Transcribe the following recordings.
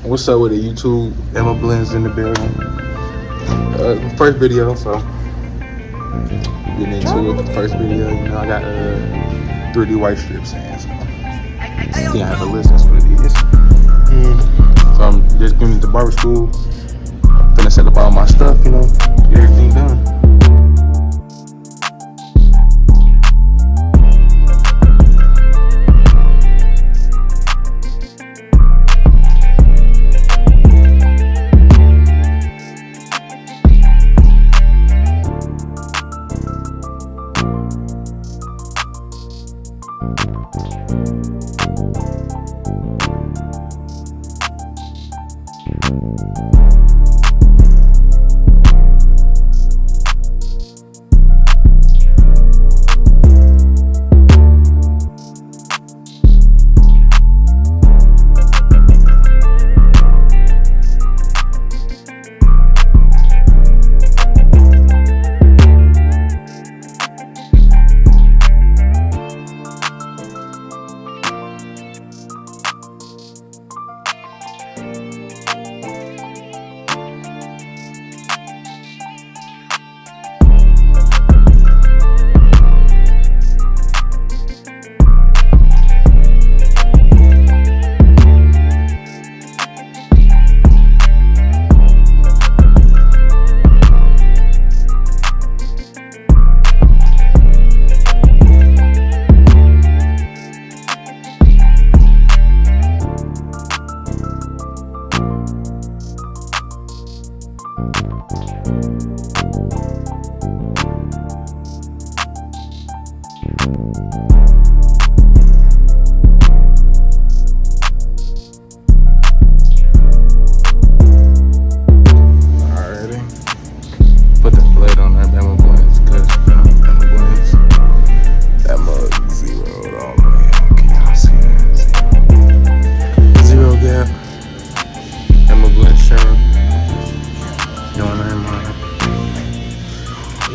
What's up with the YouTube? Emma Blends in the building. First video, so getting into it. The first video, I got 3D white strips in, so I think I have to list. That's what it is. So I'm just getting into barber school. Finna set up all my stuff, get everything done.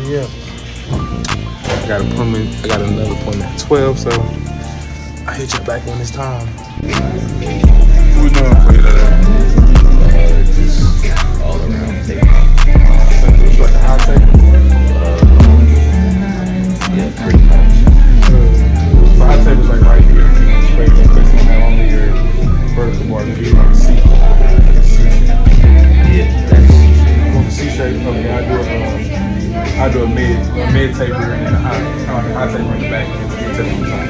Yeah. I got another appointment at 12, so I hit you back when it's time. What we doing for you today? Just all around tape. It's like a high tape? Yeah, pretty much. The high tape is like right here. Basically, have only your vertical bar to be like a C. Yeah, that's C shape. Okay, I do a mid taper and then a high taper in the back and then taper on the side.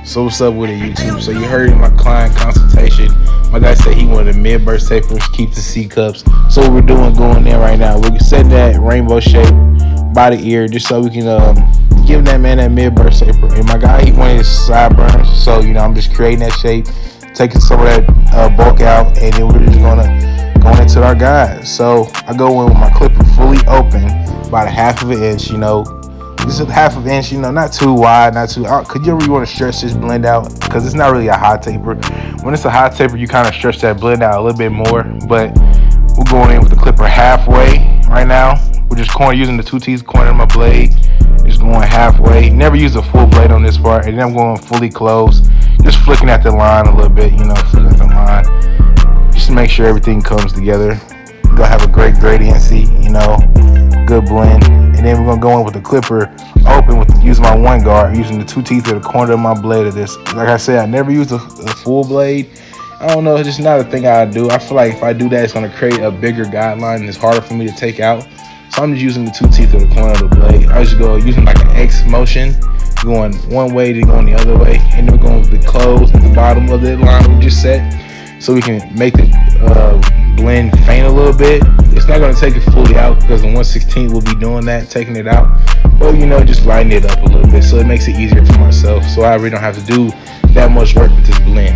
So what's up with it, YouTube? So you heard in my client consultation, my guy said he wanted a mid-burst tapers, keep the C cups. So what we're doing going in right now, we're setting that rainbow shape by the ear just so we can give that man that mid-burst taper. And my guy, he wanted his sideburns, so I'm just creating that shape, taking some of that bulk out, and then we're just going into our guys. So I go in with my clipper fully open, about a half of an inch. This is half of an inch, not too wide, not too out. Cause you really want to stretch this blend out, because it's not really a hot taper. When it's a hot taper, you kind of stretch that blend out a little bit more. But we're going in with the clipper halfway right now. We're just using the 2 teeth corner of my blade, just going halfway. Never use a full blade on this part, and then I'm going fully closed, just flicking at the line a little bit, flicking at the line, just to make sure everything comes together. We're gonna have a great gradiency, good blend. And then we're gonna go in with the clipper open using my 1 guard, using the 2 teeth at the corner of my blade of this. Like I said, I never use a full blade. I don't know, it's just not a thing I do. I feel like if I do that, it's gonna create a bigger guideline and it's harder for me to take out. So I'm just using the 2 teeth at the corner of the blade. I just go using like an X motion, going one way, then going the other way. And then we're going with the close at the bottom of the line we just set, so we can make the blend faint a little bit. It's not going to take it fully out, because the 1/16 will be doing that, taking it out. But just lighten it up a little bit, so it makes it easier for myself, so I really don't have to do that much work with this blend.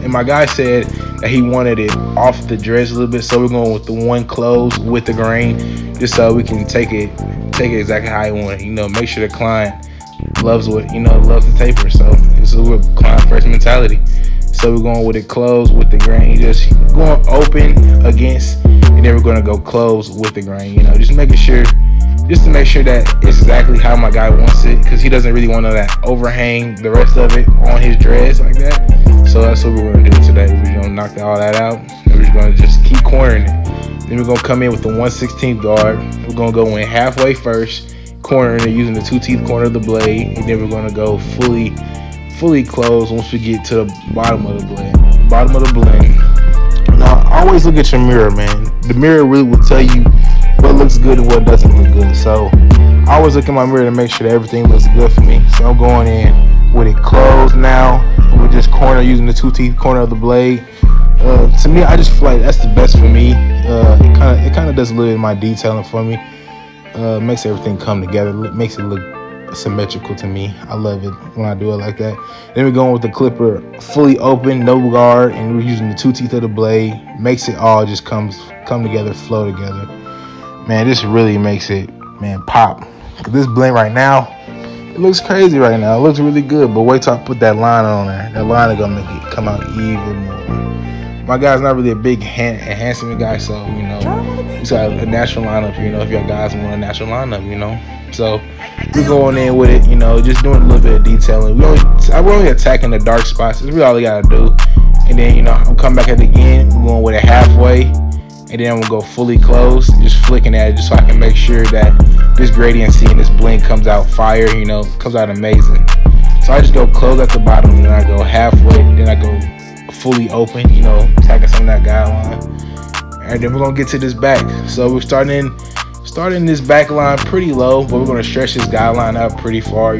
And my guy said that he wanted it off the dreads a little bit, so we're going with the 1 close with the grain, just so we can take it exactly how I want it. Make sure the client loves loves the taper. So this is with client first mentality. So we're going with it closed with the grain, just going open against, and then we're going to go close with the grain. Just making sure just to make sure that it's exactly how my guy wants it, because he doesn't really want to that overhang the rest of it on his dreads like that. So that's what we're gonna do today. We're gonna knock all that out, and we're gonna just keep cornering it. Then we're gonna come in with the 1/16 guard. We're gonna go in halfway first, cornering it using the 2 teeth corner of the blade, and then we're gonna go fully closed once we get to the bottom of the blend. Now, always look at your mirror, man. The mirror really will tell you what looks good and what doesn't look good. So I always look in my mirror to make sure that everything looks good for me. So I'm going in with it closed now. We're just corner using the 2 teeth corner of the blade. To me, I just feel like that's the best for me. It kind of does a little bit of my detailing for me. Makes everything come together. Makes it look symmetrical to me. I love it when I do it like that. Then we're going with the clipper fully open, no guard, and we're using the 2 teeth of the blade. Makes it all just come together, flow together. Man, this really makes it, man, pop. This blend right now, it looks crazy right now. It looks really good, but wait till I put that line on there. That line is gonna make it come out even more. My guy's not really a big enhancement guy, so he's got a natural lineup. If your guys want a natural lineup, So we're going in with it, just doing a little bit of detailing. We're only attacking the dark spots. That's really all we gotta do. And then I'm coming back at it again. We're going with it halfway, and then we'll go fully closed, just flicking at it, just so I can make sure that this gradiency and this blend comes out fire. Comes out amazing. So I just go close at the bottom, and then I go halfway, then I go fully open, attacking some of that guideline, and then we're gonna get to this back. So we're starting this back line pretty low, but we're gonna stretch this guideline out pretty far.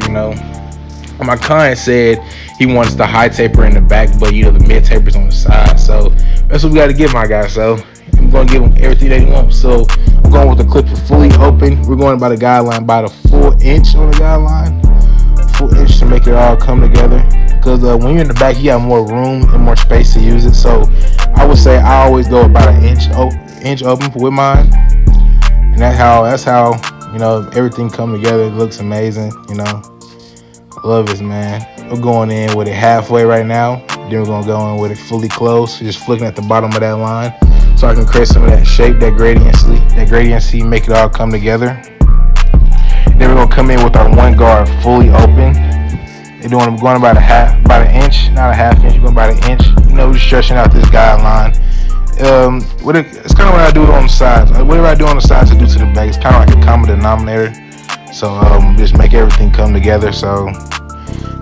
My client said he wants the high taper in the back, but the mid tapers on the side. So that's what we got to give my guy. So I'm gonna give him everything that he wants. So I'm going with the clipper fully open. We're going by the guideline, about a 1 inch on the guideline, 1 inch to make it all come together. Because when you're in the back, you have more room and more space to use it. So I would say I always go about an inch open with mine, and that's how everything come together. It looks amazing. I love this, man. We're going in with it halfway right now. Then we're gonna go in with it fully closed. Just flicking at the bottom of that line, so I can create some of that shape, that gradiency, make it all come together. Then we're gonna come in with our 1 guard fully open. We're going about an inch, not a half inch. We're going about an inch. We're stretching out this guideline. It's kind of what I do on the sides. Whatever I do on the sides, I do to the back. It's kind of like a common denominator. So just make everything come together. So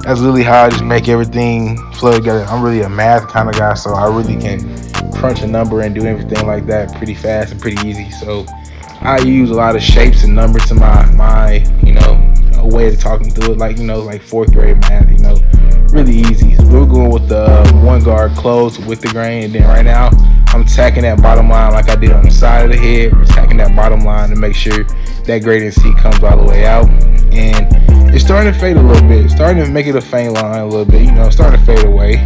that's really how I just make everything flow together. I'm really a math kind of guy, so I really can crunch a number and do everything like that pretty fast and pretty easy. So I use a lot of shapes and numbers to my a way of talking through it, like 4th grade math, really easy. So we're going with the 1 guard closed with the grain, and then right now I'm attacking that bottom line like I did on the side of the head. We're attacking that bottom line to make sure that gradiency comes all the way out, and it's starting to fade a little bit, starting to make it a faint line a little bit, starting to fade away.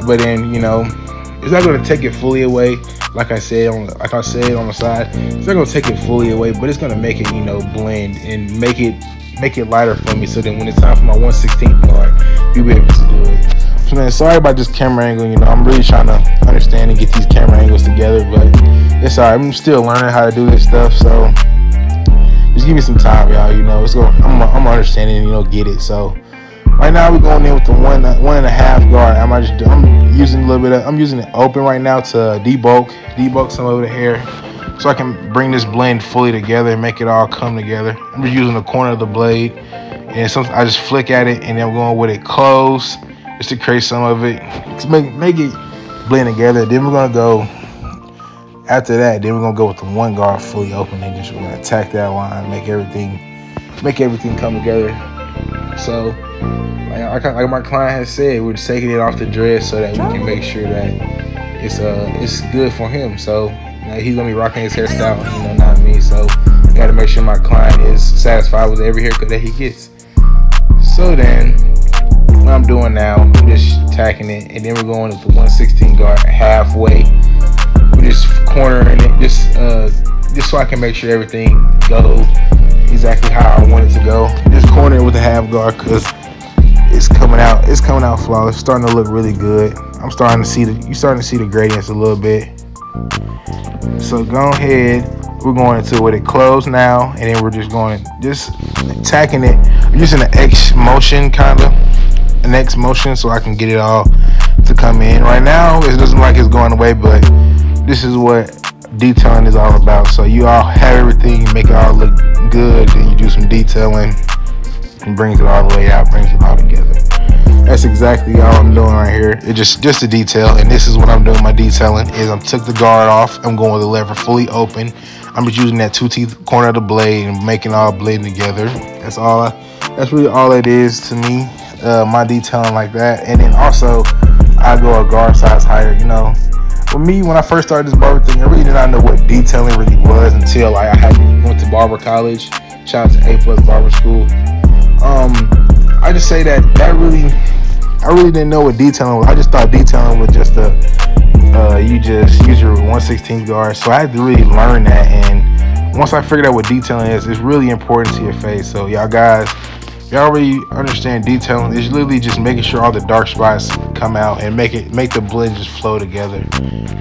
But then it's not going to take it fully away. Like I said on the side, it's not going to take it fully away, but it's going to make it blend and make it lighter for me, so then when it's time for my 1/16 guard, you'll be able to do it. So man, sorry about this camera angle. I'm really trying to understand and get these camera angles together, but it's alright. I'm still learning how to do this stuff, so just give me some time, y'all. I'm understanding and get it. So right now we're going in with the 1.5 guard. I'm using it open right now to debulk some of the hair, so I can bring this blend fully together and make it all come together. I'm just using the corner of the blade, and I just flick at it, and then I'm going with it closed just to create some of it, to make it blend together. Then we're gonna go after that. Then we're gonna go with the 1 guard fully open, and just we're gonna attack that line, make everything come together. So like my client has said, we're just taking it off the dress so that we can make sure that it's good for him. So he's gonna be rocking his hairstyle, not me. So I gotta make sure my client is satisfied with every haircut that he gets. So then what I'm doing now, I'm just attacking it, and then we're going with the 1/16 guard halfway. We're just cornering it, just so I can make sure everything goes exactly how I want it to go. Just corner it with the half guard, because it's coming out flawless. It's starting to look really good. You're starting to see the gradients a little bit. So go ahead, we're going into it with it closed now, and then we're just attacking it using an X motion, kind of an X motion, so I can get it all to come in. Right now it doesn't look like it's going away, but this is what detailing is all about. So you all have everything, you make it all look good, then you do some detailing and brings it all the way out, brings it all together. That's exactly all I'm doing right here. It's just a detail, and this is what I'm doing. My detailing is I took the guard off. I'm going with the lever fully open. I'm just using that 2T corner of the blade and making it all blend together. That's all. That's really all it is to me. My detailing like that, and then also I go a guard size higher. You know, for me, when I first started this barber thing, I really did not know what detailing really was until like I went to barber college. Shout out to A+ Barber School. I just say that I really didn't know what detailing was. I just thought detailing was just you just use your 1/16 guard. So I had to really learn that, and once I figured out what detailing is, it's really important to your face. So y'all guys, y'all already understand detailing. It's literally just making sure all the dark spots come out and make the blend just flow together.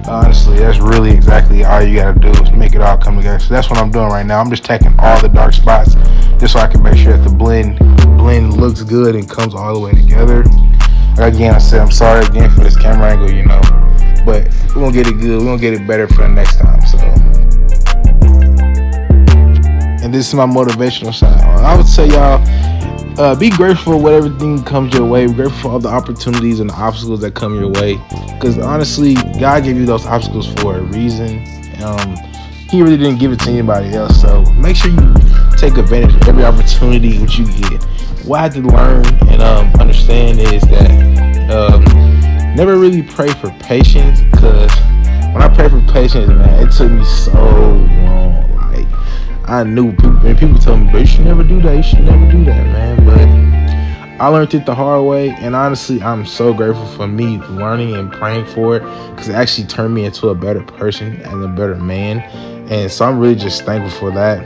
Honestly, that's really exactly all you gotta do is make it all come together. So that's what I'm doing right now. I'm just taking all the dark spots just so I can make sure that the blend looks good and comes all the way together. Again, I said I'm sorry again for this camera angle, you know, but we're gonna get it good. We're gonna get it better for the next time. So, and this is my motivational side. I would say y'all, be grateful for whatever thing comes your way. Be grateful for all the opportunities and the obstacles that come your way. Because honestly, God gave you those obstacles for a reason. He really didn't give it to anybody else. So make sure you take advantage of every opportunity which you get. What I had to learn and understand is that never really pray for patience, because when I pray for patience, man, it took me so long. Like, I knew people told me, but you should never do that. You should never do that, man. But I learned it the hard way, and honestly, I'm so grateful for me learning and praying for it, because it actually turned me into a better person and a better man. And so I'm really just thankful for that.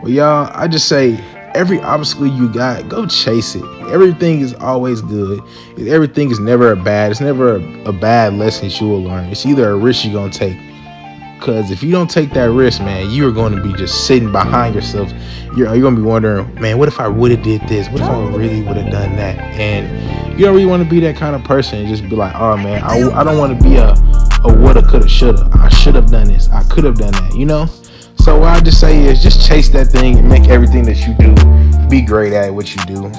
Well, y'all, I just say, every obstacle you got, go chase it. Everything is always good. Everything is never a bad. It's never a bad lesson you will learn. It's either a risk you're going to take. Because if you don't take that risk, man, you are going to be just sitting behind yourself. You're going to be wondering, man, what if I would have did this? What if I really would have done that? And you don't really want to be that kind of person and just be like, oh, man, I don't want to be a woulda, coulda, shoulda. I should have done this. I could have done that, you know? So what I just say is just chase that thing and make everything that you do be great at what you do.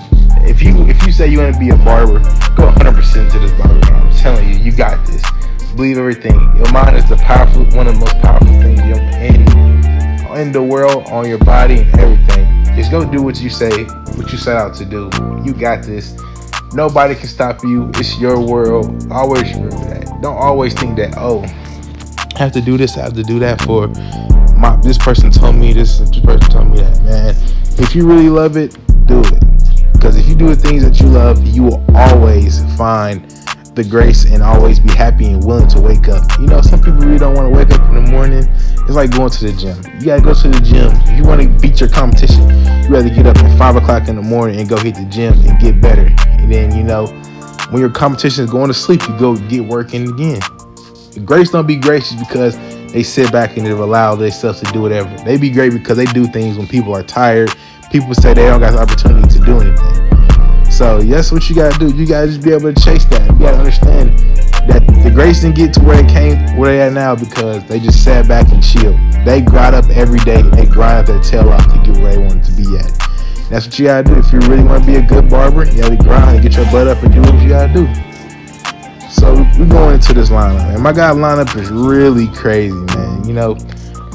If you say you want to be a barber, go 100% to this barber. I'm telling you, you got this. Believe everything. Your mind is one of the most powerful things in the world, on your body and everything. Just go do what you set out to do. You got this. Nobody can stop you. It's your world. Always remember that. Don't always think that, oh, I have to do this, I have to do that for this person told me this person told me that. Man, if you really love it, do it. Because if you do the things that you love, you will always find the grace and always be happy and willing to wake up. You know, some people really don't want to wake up in the morning. It's like going to the gym. You gotta go to the gym. If you want to beat your competition, you rather get up at 5 o'clock in the morning and go hit the gym and get better. And then, you know, when your competition is going to sleep, you go get working again. Grace don't be gracious because they sit back and they allow themselves to do whatever. They be great because they do things when people are tired. People say they don't got the opportunity to do anything. So that's what you gotta do. You gotta just be able to chase that. You gotta understand that the grace didn't get to where they at now because they just sat back and chilled. They grind up every day. They grind up their tail off to get where they wanted to be at. That's what you gotta do. If you really want to be a good barber, you gotta grind and get your butt up and do what you gotta do. So we're going into this lineup, and my guy lineup is really crazy, man. You know,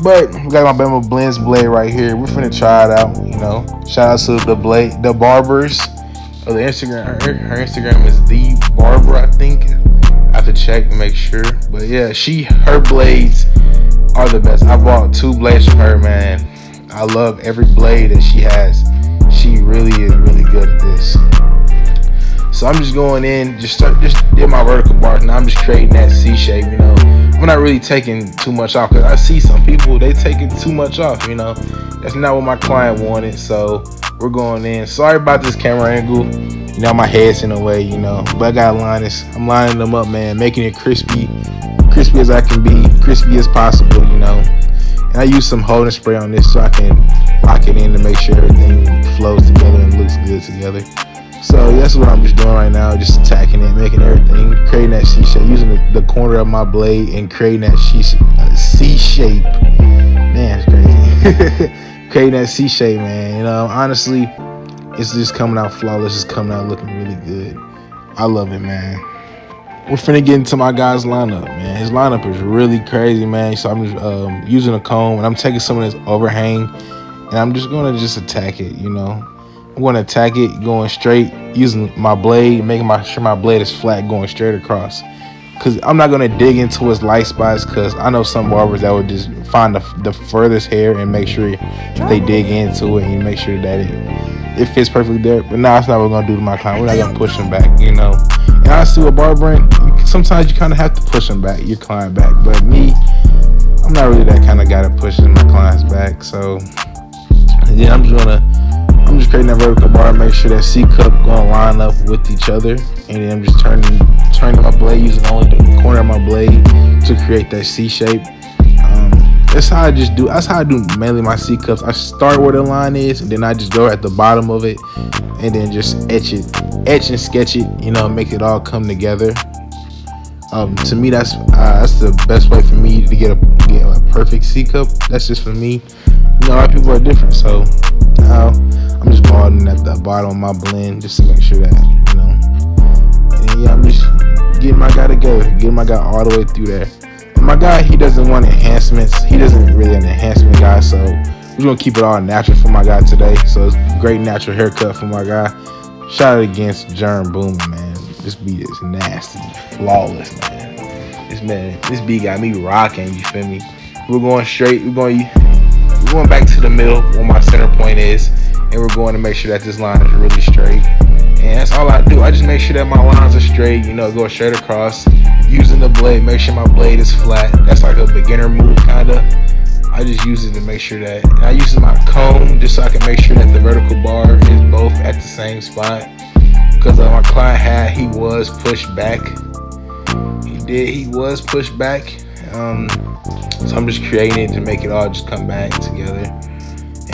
but we got my Bama Blends blade right here. We're finna try it out. You know, shout out to the barbers. The Instagram, her Instagram is the barber, I think. I have to check and make sure, but yeah, her blades are the best. I bought 2 blades from her, man. I love every blade that she has. She really is really good at this. So I'm just going in, just did my vertical bars. Now I'm just creating that C shape, you know. I'm not really taking too much off because I see some people, they taking too much off, you know. That's not what my client wanted, so we're going in. Sorry about this camera angle. You know, my head's in the way, you know. But I gotta line this. I'm lining them up, man, making it crispy as I can be, crispy as possible, you know. And I use some holding spray on this so I can lock it in to make sure everything flows together and looks good together. So that's what I'm just doing right now, just attacking it, making everything, creating that C shape, using the corner of my blade and creating that C shape. Man, it's crazy. Creating that C shape, man. You know, honestly, it's just coming out flawless. It's coming out looking really good. I love it, man. We're finna get into my guy's lineup, man. His lineup is really crazy, man. So I'm just using a comb and I'm taking some of this overhang and I'm just gonna just attack it, you know. I'm gonna attack it going straight, using my blade, making sure my blade is flat, going straight across. Cause I'm not gonna dig into his light spots, cause I know some barbers that would just find the furthest hair and make sure they dig into it and make sure that it fits perfectly there. But now that's not what we're gonna do to my client. We're not gonna push him back, you know. And honestly, with barbering, sometimes you kind of have to push him back, your client back. But me, I'm not really that kind of guy that pushes my clients back. So yeah, I'm just creating that vertical bar, make sure that C cup gonna line up with each other, and then I'm just turning my blade, using only the corner of my blade to create that C shape. That's how I do. That's how I do mainly my C cups. I start where the line is, and then I just go at the bottom of it, and then just etch and sketch it. You know, make it all come together. To me, that's the best way for me to get a perfect C cup. That's just for me. You know, a lot of people are different, so I'm just balding at the bottom of my blend just to make sure that, you know. And yeah, I'm just getting my guy together, getting my guy all the way through there. My guy, he doesn't want enhancements. He doesn't really an enhancement guy, so we're gonna keep it all natural for my guy today. So it's a great natural haircut for my guy. Shot it against Germ Booming, man. This beat is nasty, flawless, man. This beat got me rocking. You feel me? We're going straight. We're going back to the middle where my center point is, and we're going to make sure that this line is really straight. And that's all I do. I just make sure that my lines are straight. You know, go straight across. Using the blade, make sure my blade is flat. That's like a beginner move, kinda. I just use it to make sure that, and I use my comb just so I can make sure that the vertical bar is both at the same spot. Because my client he was pushed back. He was pushed back. So I'm just creating it to make it all just come back together.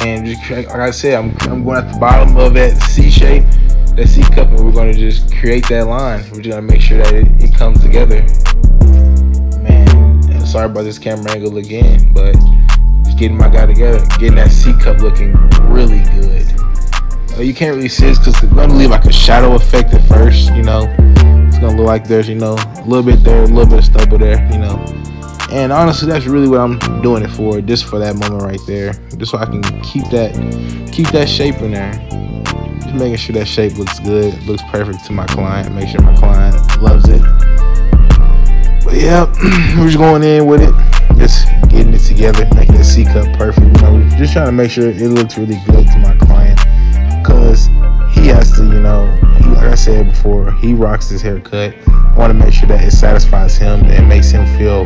And just like I said, I'm going at the bottom of that C shape, that C cup, and we're going to just create that line. We're just going to make sure that it comes together. Man, sorry about this camera angle again, but just getting my guy together, getting that C cup looking really good. You can't really see this because it's going to leave like a shadow effect at first, you know. It's going to look like there's, you know, a little bit there, a little bit of stubble there, you know. And honestly, that's really what I'm doing it for, just for that moment right there, just so I can keep that shape in there. Just making sure that shape looks good, looks perfect to my client, make sure my client loves it. But yeah, we're just going in with it, just getting it together, making the C cup perfect. You know, just trying to make sure it looks really good to my client, because he has to, you know, like I said before, he rocks this haircut. I want to make sure that it satisfies him and makes him feel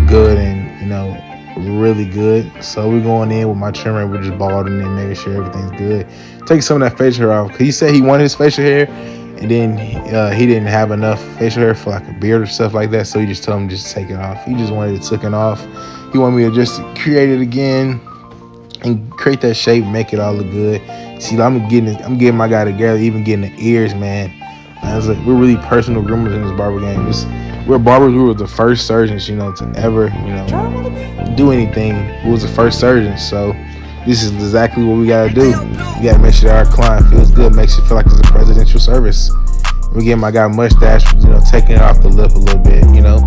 good and, you know, really good. So we're going in with my trimmer, we're just balding and making sure everything's good. Take some of that facial hair off, because he said he wanted his facial hair, and then he didn't have enough facial hair for like a beard or stuff like that, so he just told him just to take it off. He just wanted it taken off. He wanted me to just create it again and create that shape, make it all look good. See, I'm getting my guy together, even getting the ears, man. We're really personal groomers in this barber game. We're barbers. We were the first surgeons, you know, to ever, you know, do anything. We was the first surgeons, so this is exactly what we gotta do. We gotta make sure that our client feels good, makes it feel like it's a presidential service. We're getting my guy mustache, you know, taking it off the lip a little bit, you know,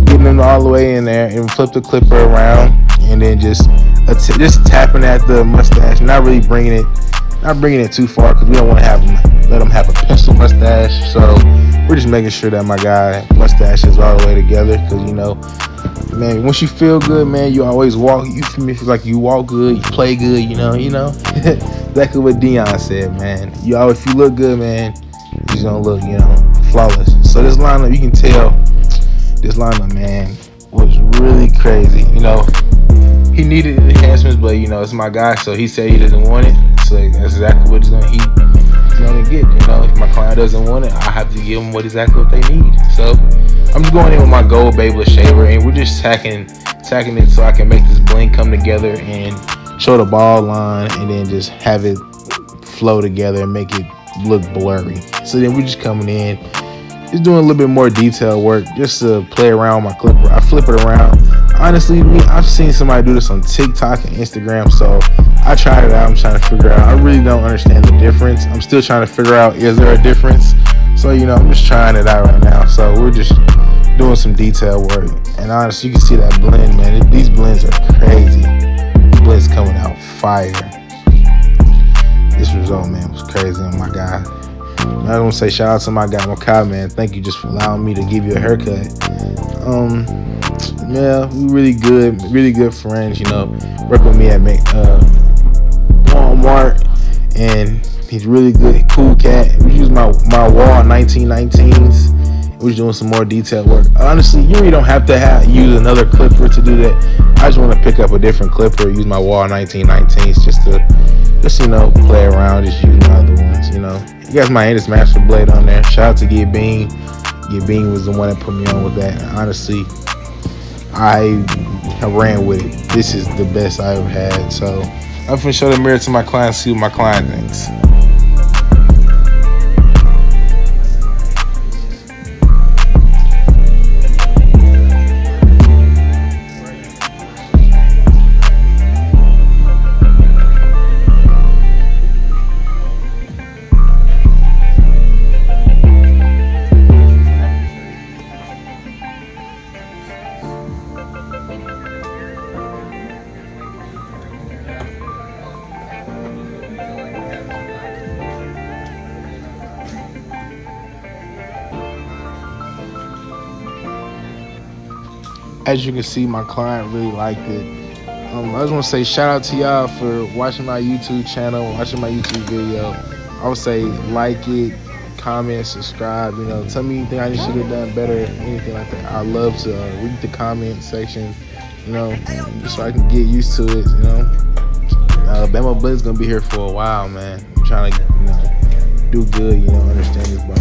getting him all the way in there, and flip the clipper around, and then just tapping at the mustache, not bringing it too far, because we don't want to let him have a pencil mustache. So we're just making sure that my guy mustache is all the way together, because, you know, man, once you feel good, man, you always walk. You feel me? Feel like you walk good, you play good, you know. Exactly what Dion said, man. If you look good, man, you're just gonna look, you know, flawless. So this lineup, you can tell, this lineup, man, was really crazy. You know, he needed enhancements, but, you know, it's my guy, so he said he doesn't want it. So that's exactly what he's gonna get. You know, if my client doesn't want it, I have to give them exactly what they need. So I'm just going in with my gold Babyliss shaver, and we're just tacking it so I can make this blend come together and show the ball line, and then just have it flow together and make it look blurry. So then we're just coming in, just doing a little bit more detail work just to play around with my clipper. I flip it around. Honestly, I've seen somebody do this on TikTok and Instagram, so I tried it out. I'm trying to figure out. I really don't understand the difference. I'm still trying to figure out, is there a difference? So, I'm just trying it out right now. So we're just doing some detail work. And honestly, you can see that blend, man. These blends are crazy. The blends coming out fire. This result, man, was crazy on my guy. I want to say shout out to my guy, Makai, man. Thank you just for allowing me to give you a haircut. Yeah, we really good friends, work with me at Walmart, and he's really good, cool cat. We use my Wall 1919s. We're just doing some more detail work. Honestly, you really don't have to use another clipper to do that. I just want to pick up a different clipper, use my Wall 1919s just play around, just use my other ones, You guys might hear this Master Blade on there. Shout out to Get Bean. Get Bean was the one that put me on with that. And honestly, I ran with it. This is the best I ever had. So I'm finna show the mirror to my client, see what my client thinks. As you can see, my client really liked it. I just want to say shout out to y'all for watching my YouTube channel, watching my YouTube video. I would say like it, comment, subscribe. Tell me anything I should have done better, anything like that. I love to read the comment section, so I can get used to it. Bama Blend's gonna be here for a while, man. I'm trying to, do good, understand this, bro.